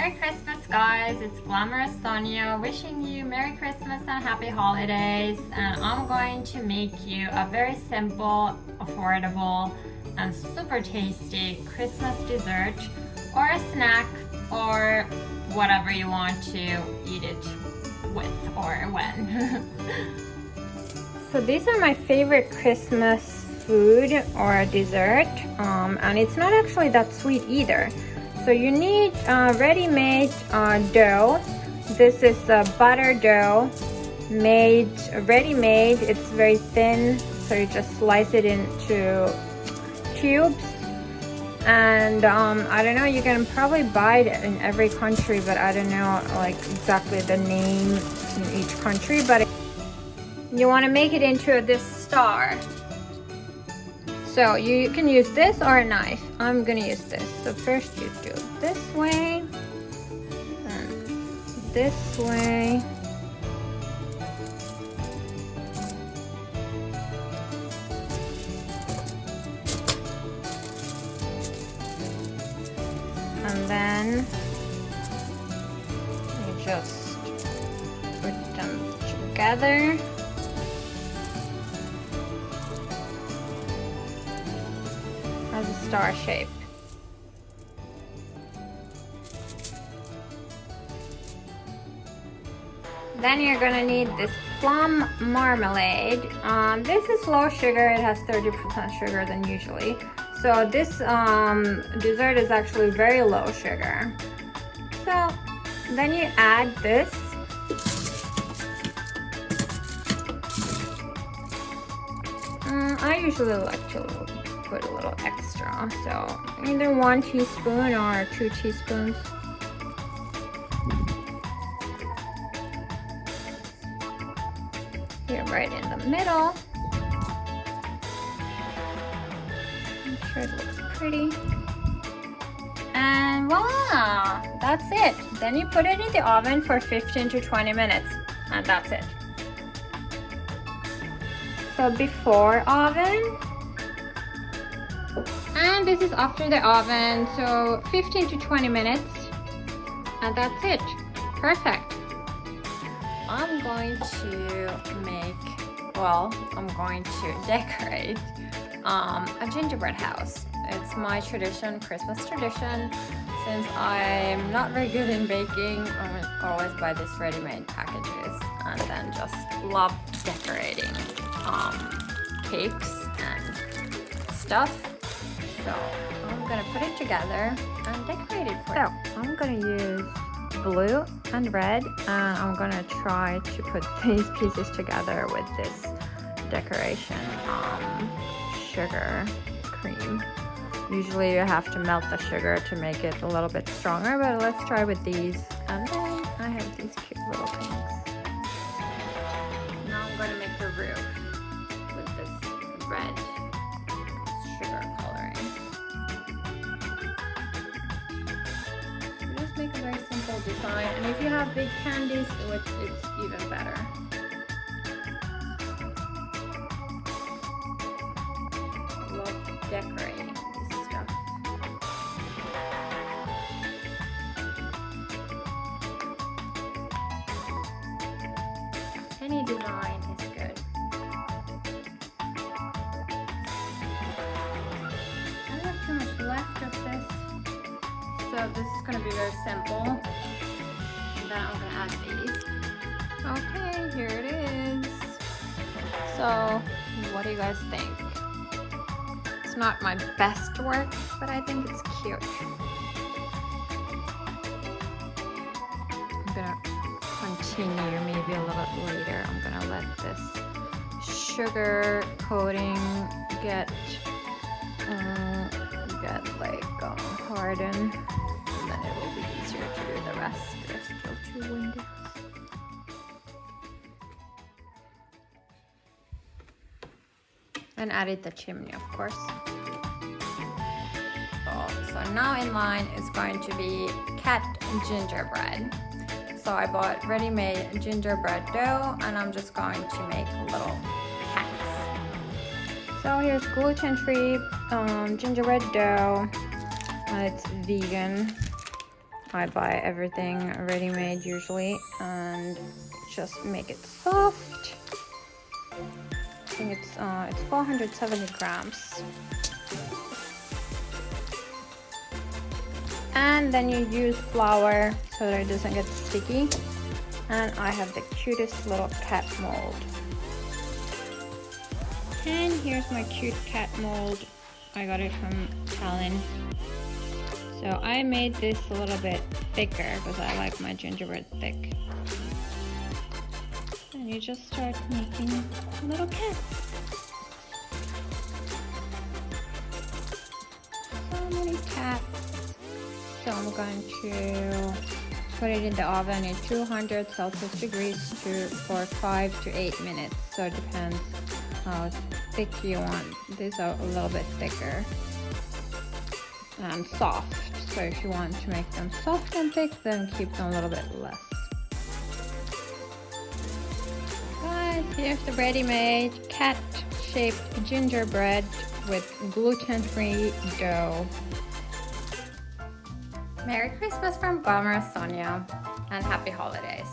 Merry Christmas, guys. It's Glamorous Sonia wishing you Merry Christmas and Happy Holidays. And I'm going to make you a very simple, affordable, and super tasty Christmas dessert or a snack or whatever you want to eat it with or when. So these are my favorite Christmas food or dessert, and it's not actually that sweet either. So you need ready-made dough. This is butter dough, ready-made. It's very thin, so you just slice it into cubes. And I don't know, you can probably buy it in every country, but I don't know like exactly the name in each country. But you want to make it into this star. So you can use this or a knife. I'm gonna use this. So first you do this way and this way. And then you just put them together. As a star shape. Then you're gonna need this plum marmalade. This is low sugar. It has 30% sugar than usually. So this dessert is actually very low sugar. So then you add this. I usually like to put a little extra, so either 1 teaspoon or 2 teaspoons. Here right in the middle. Make sure it looks pretty. And voila! That's it. Then you put it in the oven for 15 to 20 minutes, and that's it. So before oven, and this is after the oven, so 15 to 20 minutes, and that's it. Perfect. I'm going to decorate a gingerbread house. It's my tradition, Christmas tradition. Since I'm not very good in baking, I always buy these ready-made packages and then just love decorating cakes and stuff. So I'm gonna put it together and decorate it for you. So I'm gonna use blue and red, and I'm gonna try to put these pieces together with this decoration sugar cream. Usually you have to melt the sugar to make it a little bit stronger, but let's try with these. And then I have these cute little things. Now I'm gonna make the roof with this red sugar coloring. Just make a very simple design, and if you have big candies, it's even better. I love decorating this stuff. Any design is good. I don't have too much left of this, so this is going to be very simple. And then I'm going to add these. Okay, here it is. So, what do you guys think? It's not my best work, but I think it's cute. I'm going to continue maybe a little bit later. I'm going to let this sugar coating get like harden, and then it will be easier to do the rest. They're still too windy. And added the chimney, of course. So now in line is going to be cat gingerbread. So I bought ready-made gingerbread dough, and I'm just going to make little cats. So here's gluten-free gingerbread dough. It's vegan. I buy everything ready-made usually and just make it soft. I think it's 470 grams. And then you use flour so that it doesn't get sticky. And I have the cutest little cat mold. And here's my cute cat mold. I got it from Talon. So I made this a little bit thicker because I like my gingerbread thick. And you just start making little cats. So many cats. So I'm going to put it in the oven in 200 Celsius degrees for 5 to 8 minutes. So it depends how thick you want. These are a little bit thicker and soft. So if you want to make them soft and thick, then keep them a little bit less. Guys, here's the ready-made cat-shaped gingerbread with gluten-free dough. Merry Christmas from Glamorous Sonia and happy holidays.